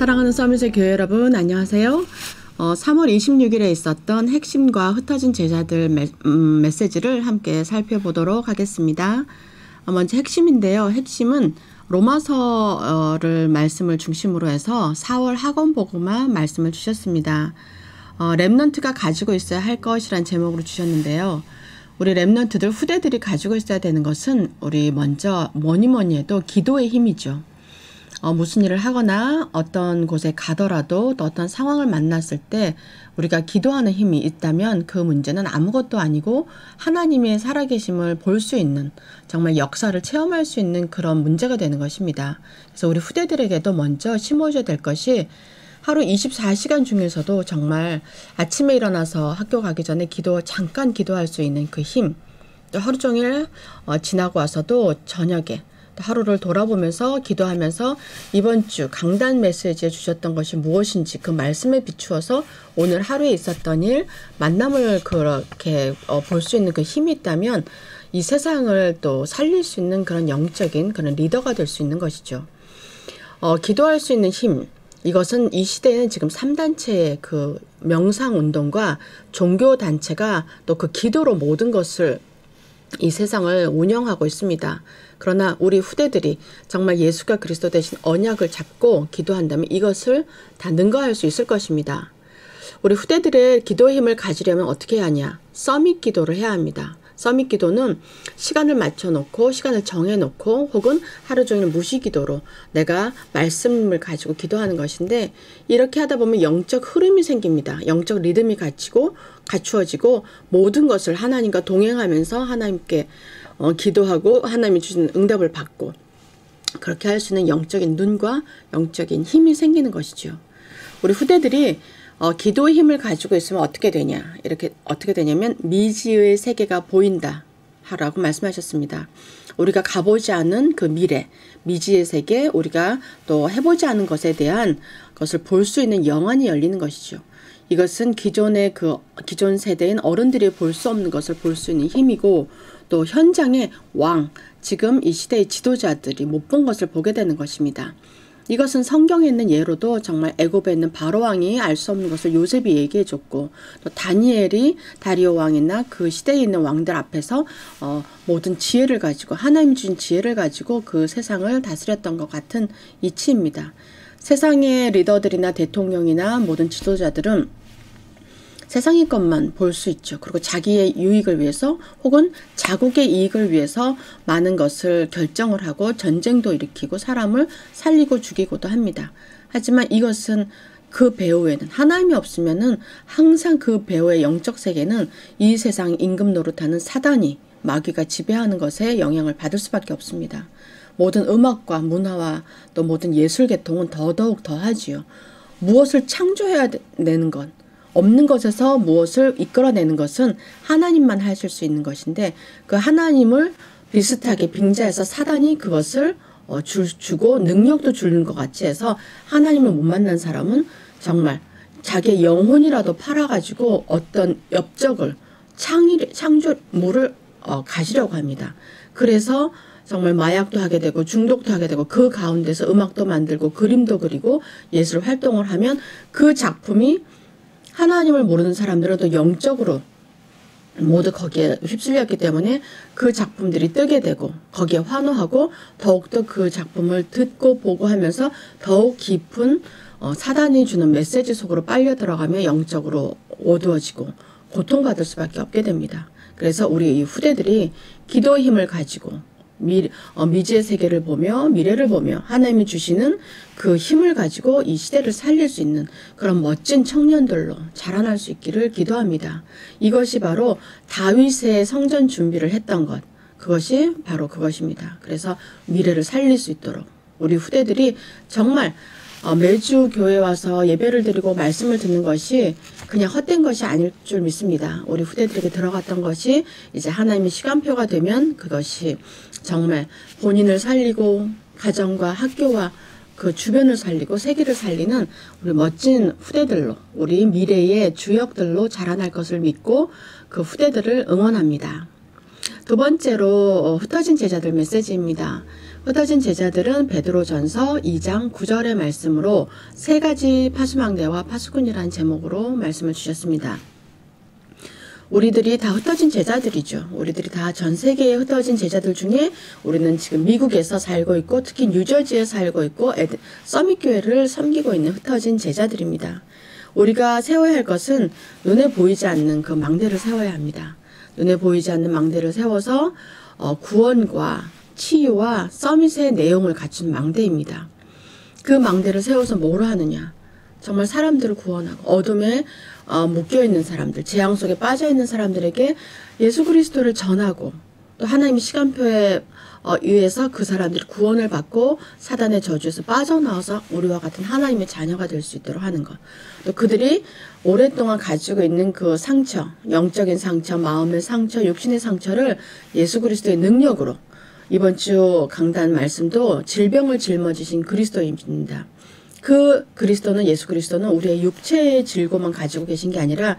사랑하는 서밋의 교회 여러분, 안녕하세요. 3월 26일에 있었던 핵심과 흩어진 제자들 메시지를 함께 살펴보도록 하겠습니다. 먼저 핵심인데요. 핵심은 로마서를 말씀을 중심으로 해서 4월 학원복음화 말씀을 주셨습니다. 렘넌트가 가지고 있어야 할 것이란 제목으로 주셨는데요. 우리 렘넌트들 후대들이 가지고 있어야 되는 것은 우리 먼저 뭐니 해도 기도의 힘이죠. 무슨 일을 하거나 어떤 곳에 가더라도 또 어떤 상황을 만났을 때 우리가 기도하는 힘이 있다면 그 문제는 아무것도 아니고 하나님의 살아계심을 볼 수 있는, 정말 역사를 체험할 수 있는 그런 문제가 되는 것입니다. 그래서 우리 후대들에게도 먼저 심어줘야 될 것이 하루 24시간 중에서도 정말 아침에 일어나서 학교 가기 전에 잠깐 기도할 수 있는 그 힘, 또 하루 종일 지나고 와서도 저녁에 하루를 돌아보면서 기도하면서 이번 주 강단 메시지에 주셨던 것이 무엇인지 그 말씀에 비추어서 오늘 하루에 있었던 일, 만남을 그렇게 볼 수 있는 그 힘이 있다면 이 세상을 또 살릴 수 있는 그런 영적인 그런 리더가 될 수 있는 것이죠. 기도할 수 있는 힘, 이것은 이 시대에는 지금 3단체의 그 명상운동과 종교단체가 또 그 기도로 모든 것을 이 세상을 운영하고 있습니다. 그러나 우리 후대들이 정말 예수가 그리스도 대신 언약을 잡고 기도한다면 이것을 다 능가할 수 있을 것입니다. 우리 후대들의 기도의 힘을 가지려면 어떻게 해야 하냐? 서밋 기도를 해야 합니다. 서밋 기도는 시간을 맞춰놓고 시간을 정해놓고 혹은 하루 종일 무시기도로 내가 말씀을 가지고 기도하는 것인데, 이렇게 하다 보면 영적 흐름이 생깁니다. 영적 리듬이 갖추어지고 모든 것을 하나님과 동행하면서 하나님께 기도하고 하나님이 주신 응답을 받고, 그렇게 할 수 있는 영적인 눈과 영적인 힘이 생기는 것이죠. 우리 후대들이 기도의 힘을 가지고 있으면 어떻게 되냐? 어떻게 되냐면 미지의 세계가 보인다 라고 말씀하셨습니다. 우리가 가보지 않은 그 미래, 미지의 세계, 우리가 또 해보지 않은 것에 대한 것을 볼 수 있는 영안이 열리는 것이죠. 이것은 기존 세대인 어른들이 볼 수 없는 것을 볼 수 있는 힘이고, 또 현장의 왕, 지금 이 시대의 지도자들이 못 본 것을 보게 되는 것입니다. 이것은 성경에 있는 예로도 정말 애굽에 있는 바로 왕이 알 수 없는 것을 요셉이 얘기해 줬고, 또 다니엘이 다리오 왕이나 그 시대에 있는 왕들 앞에서 모든 지혜를 가지고, 하나님 주신 지혜를 가지고 그 세상을 다스렸던 것 같은 이치입니다. 세상의 리더들이나 대통령이나 모든 지도자들은 세상의 것만 볼 수 있죠. 그리고 자기의 유익을 위해서 혹은 자국의 이익을 위해서 많은 것을 결정을 하고 전쟁도 일으키고 사람을 살리고 죽이고도 합니다. 하지만 이것은 그 배후에는 하나님이 없으면은 항상 그 배후의 영적 세계는 이 세상 임금 노릇하는 사단이, 마귀가 지배하는 것에 영향을 받을 수밖에 없습니다. 모든 음악과 문화와 또 모든 예술 계통은 더더욱 더하지요. 무엇을 창조해야 되는 것, 없는 것에서 무엇을 이끌어내는 것은 하나님만 하실 수 있는 것인데, 그 하나님을 비슷하게 빙자해서 사단이 그것을 주고 능력도 주는 것 같이 해서 하나님을 못 만난 사람은 정말 자기의 영혼이라도 팔아가지고 어떤 업적을, 창조물을 가지려고 합니다. 그래서 정말 마약도 하게 되고 중독도 하게 되고 그 가운데서 음악도 만들고 그림도 그리고 예술 활동을 하면 그 작품이 하나님을 모르는 사람들은 또 영적으로 모두 거기에 휩쓸렸기 때문에 그 작품들이 뜨게 되고 거기에 환호하고 더욱더 그 작품을 듣고 보고 하면서 더욱 깊은 사단이 주는 메시지 속으로 빨려 들어가며 영적으로 어두워지고 고통받을 수밖에 없게 됩니다. 그래서 우리 이 후대들이 기도의 힘을 가지고 미지의 세계를 보며 미래를 보며 하나님이 주시는 그 힘을 가지고 이 시대를 살릴 수 있는 그런 멋진 청년들로 자라날 수 있기를 기도합니다. 이것이 바로 다윗의 성전 준비를 했던 것, 그것이 바로 그것입니다. 그래서 미래를 살릴 수 있도록 우리 후대들이 정말 매주 교회 와서 예배를 드리고 말씀을 듣는 것이 그냥 헛된 것이 아닐 줄 믿습니다. 우리 후대들에게 들어갔던 것이 이제 하나님의 시간표가 되면 그것이 정말 본인을 살리고 가정과 학교와 그 주변을 살리고 세계를 살리는 우리 멋진 후대들로, 우리 미래의 주역들로 자라날 것을 믿고 그 후대들을 응원합니다. 두 번째로 흩어진 제자들 메시지입니다. 흩어진 제자들은 베드로전서 2장 9절의 말씀으로 세 가지 파수망대와 파수꾼이라는 제목으로 말씀을 주셨습니다. 우리들이 다 흩어진 제자들이죠. 우리들이 다 전 세계에 흩어진 제자들 중에 우리는 지금 미국에서 살고 있고 특히 뉴저지에 살고 있고 서밋교회를 섬기고 있는 흩어진 제자들입니다. 우리가 세워야 할 것은 눈에 보이지 않는 그 망대를 세워야 합니다. 눈에 보이지 않는 망대를 세워서 구원과 치유와 서밋의 내용을 갖춘 망대입니다. 그 망대를 세워서 뭐로 하느냐? 정말 사람들을 구원하고 어둠에 묶여있는 사람들, 재앙 속에 빠져있는 사람들에게 예수 그리스도를 전하고 또 하나님의 시간표에 의해서 그 사람들이 구원을 받고 사단의 저주에서 빠져나와서 우리와 같은 하나님의 자녀가 될 수 있도록 하는 것. 또 그들이 오랫동안 가지고 있는 그 상처, 영적인 상처, 마음의 상처, 육신의 상처를 예수 그리스도의 능력으로 이번 주 강단 말씀도 질병을 짊어지신 그리스도입니다. 그 그리스도는 예수 그리스도는 우리의 육체의 질고만 가지고 계신 게 아니라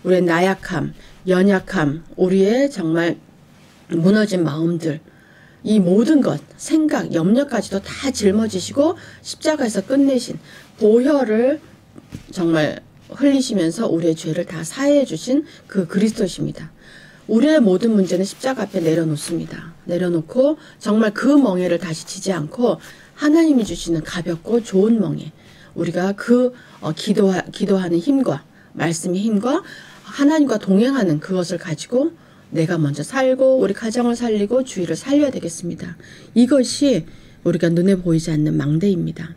우리의 나약함, 연약함, 우리의 정말 무너진 마음들 이 모든 것, 생각, 염려까지도 다 짊어지시고 십자가에서 끝내신 보혈을 정말 흘리시면서 우리의 죄를 다 사해해 주신 그 그리스도십니다. 우리의 모든 문제는 십자가 앞에 내려놓습니다. 내려놓고 정말 그 멍에를 다시 지지 않고 하나님이 주시는 가볍고 좋은 멍에 우리가 그 기도하는 힘과 말씀의 힘과 하나님과 동행하는 그것을 가지고 내가 먼저 살고 우리 가정을 살리고 주위를 살려야 되겠습니다. 이것이 우리가 눈에 보이지 않는 망대입니다.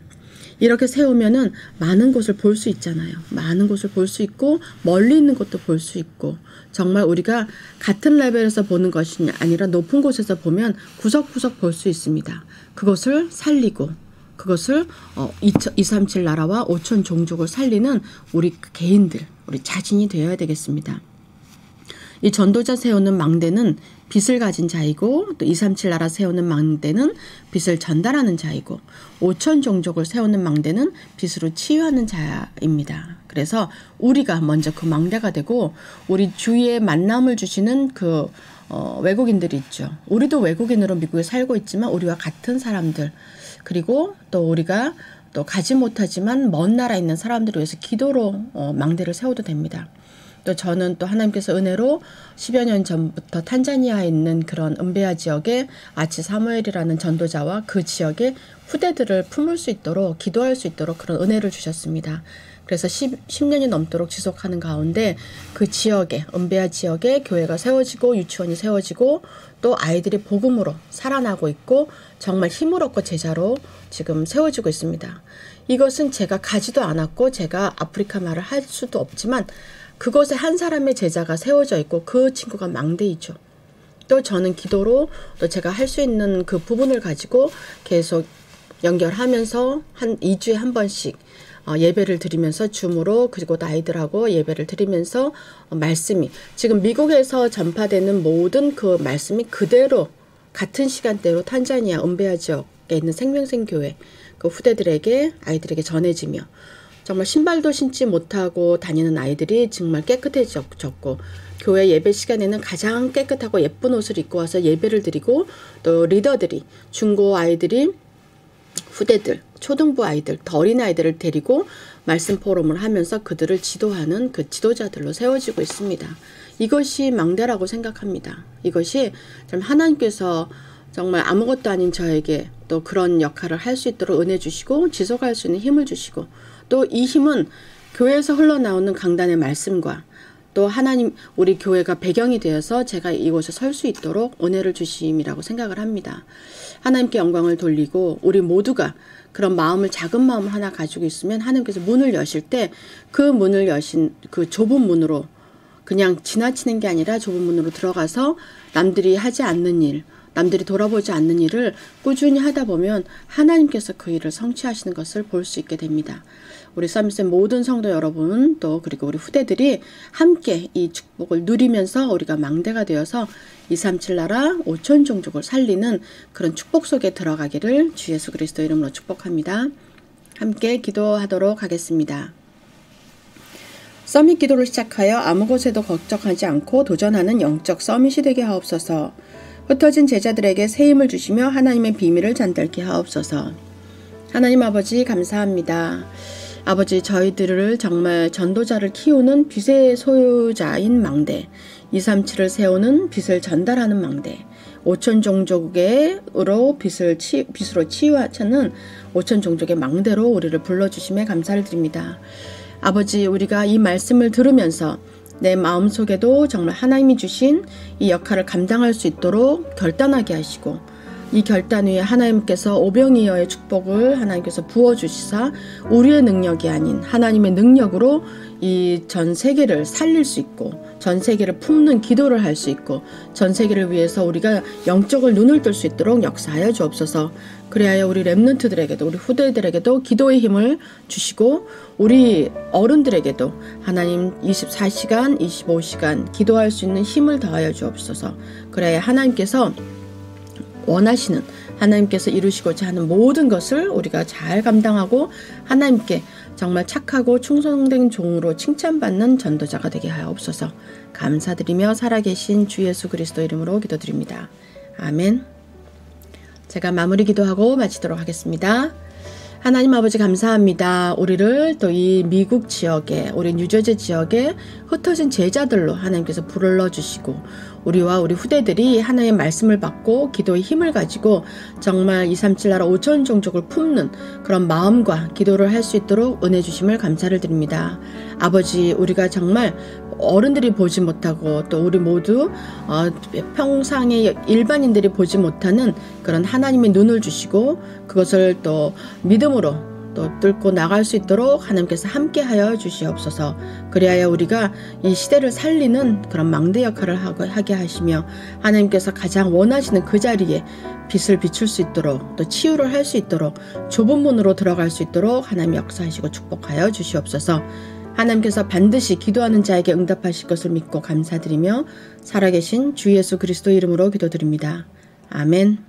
이렇게 세우면은 많은 곳을 볼 수 있잖아요. 많은 곳을 볼 수 있고 멀리 있는 것도 볼 수 있고 정말 우리가 같은 레벨에서 보는 것이 아니라 높은 곳에서 보면 구석구석 볼 수 있습니다. 그것을 살리고 그것을 237 나라와 5천 종족을 살리는 우리 개인들, 우리 자신이 되어야 되겠습니다. 이 전도자 세우는 망대는 빛을 가진 자이고 또 237 나라 세우는 망대는 빛을 전달하는 자이고 5천 종족을 세우는 망대는 빛으로 치유하는 자입니다. 그래서 우리가 먼저 그 망대가 되고 우리 주위에 만남을 주시는 그 외국인들이 있죠. 우리도 외국인으로 미국에 살고 있지만 우리와 같은 사람들 그리고 또 우리가 또 가지 못하지만 먼 나라에 있는 사람들을 위해서 기도로 망대를 세워도 됩니다. 또 저는 또 하나님께서 은혜로 10여 년 전부터 탄자니아에 있는 그런 은베아 지역에 아치 사무엘이라는 전도자와 그 지역의 후대들을 품을 수 있도록 기도할 수 있도록 그런 은혜를 주셨습니다. 그래서 10년이 넘도록 지속하는 가운데 그 지역에 은베아 지역에 교회가 세워지고 유치원이 세워지고 또 아이들이 복음으로 살아나고 있고 정말 힘을 얻고 제자로 지금 세워지고 있습니다. 이것은 제가 가지도 않았고 제가 아프리카 말을 할 수도 없지만 그곳에 한 사람의 제자가 세워져 있고 그 친구가 망대이죠. 또 저는 기도로 또 제가 할 수 있는 그 부분을 가지고 계속 연결하면서 한 2주에 한 번씩 예배를 드리면서 줌으로 그리고 아이들하고 예배를 드리면서 말씀이 지금 미국에서 전파되는 모든 그 말씀이 그대로 같은 시간대로 탄자니아 은베아 지역에 있는 생명생교회 그 후대들에게 아이들에게 전해지며 정말 신발도 신지 못하고 다니는 아이들이 정말 깨끗해졌고 교회 예배 시간에는 가장 깨끗하고 예쁜 옷을 입고 와서 예배를 드리고 또 리더들이 중고 아이들이 후대들, 초등부 아이들, 어린 아이들을 데리고 말씀 포럼을 하면서 그들을 지도하는 그 지도자들로 세워지고 있습니다. 이것이 망대라고 생각합니다. 이것이 하나님께서 정말 아무것도 아닌 저에게 또 그런 역할을 할 수 있도록 은혜 주시고 지속할 수 있는 힘을 주시고 또 이 힘은 교회에서 흘러나오는 강단의 말씀과 또 하나님 우리 교회가 배경이 되어서 제가 이곳에 설 수 있도록 은혜를 주심이라고 생각을 합니다. 하나님께 영광을 돌리고 우리 모두가 그런 마음을 작은 마음을 하나 가지고 있으면 하나님께서 문을 여실 때 그 문을 여신 그 좁은 문으로 그냥 지나치는 게 아니라 좁은 문으로 들어가서 남들이 하지 않는 일 남들이 돌아보지 않는 일을 꾸준히 하다 보면 하나님께서 그 일을 성취하시는 것을 볼 수 있게 됩니다. 우리 서밋의 모든 성도 여러분 또 그리고 우리 후대들이 함께 이 축복을 누리면서 우리가 망대가 되어서 237 나라 5천 종족을 살리는 그런 축복 속에 들어가기를 주 예수 그리스도 이름으로 축복합니다. 함께 기도하도록 하겠습니다. 서밋 기도를 시작하여 아무 곳에도 걱정하지 않고 도전하는 영적 서밋이 되게 하옵소서. 흩어진 제자들에게 새 힘을 주시며 하나님의 비밀을 전달케 하옵소서. 하나님 아버지 감사합니다. 아버지, 저희들을 정말 전도자를 키우는 빛의 소유자인 망대, 237을 세우는 빛을 전달하는 망대, 5천 종족으로 빛으로 치유하는 5천 종족의 망대로 우리를 불러주심에 감사를 드립니다. 아버지, 우리가 이 말씀을 들으면서 내 마음속에도 정말 하나님이 주신 이 역할을 감당할 수 있도록 결단하게 하시고, 이 결단 위에 하나님께서 오병이어의 축복을 하나님께서 부어주시사 우리의 능력이 아닌 하나님의 능력으로 이 전 세계를 살릴 수 있고, 전 세계를 품는 기도를 할 수 있고, 전 세계를 위해서 우리가 영적을 눈을 뜰 수 있도록 역사하여 주옵소서. 그래야 우리 렘넌트들에게도, 우리 후대들에게도 기도의 힘을 주시고, 우리 어른들에게도 하나님 24시간 25시간 기도할 수 있는 힘을 더하여 주옵소서. 그래야 하나님께서 원하시는, 하나님께서 이루시고자 하는 모든 것을 우리가 잘 감당하고 하나님께 정말 착하고 충성된 종으로 칭찬받는 전도자가 되게 하옵소서. 감사드리며 살아계신 주 예수 그리스도 이름으로 기도드립니다. 아멘. 제가 마무리 기도하고 마치도록 하겠습니다. 하나님 아버지 감사합니다. 우리를 또 이 미국 지역에, 우리 뉴저지 지역에 흩어진 제자들로 하나님께서 불러주시고, 우리와 우리 후대들이 하나님의 말씀을 받고 기도의 힘을 가지고 정말 237 나라 5천 종족을 품는 그런 마음과 기도를 할 수 있도록 은혜 주심을 감사를 드립니다. 아버지, 우리가 정말 어른들이 보지 못하고 또 우리 모두 평상의 일반인들이 보지 못하는 그런 하나님의 눈을 주시고, 그것을 또 믿음으로 또 뚫고 나갈 수 있도록 하나님께서 함께하여 주시옵소서. 그리하여 우리가 이 시대를 살리는 그런 망대 역할을 하게 하시며, 하나님께서 가장 원하시는 그 자리에 빛을 비출 수 있도록, 또 치유를 할 수 있도록, 좁은 문으로 들어갈 수 있도록 하나님 역사하시고 축복하여 주시옵소서. 하나님께서 반드시 기도하는 자에게 응답하실 것을 믿고 감사드리며 살아계신 주 예수 그리스도 이름으로 기도드립니다. 아멘.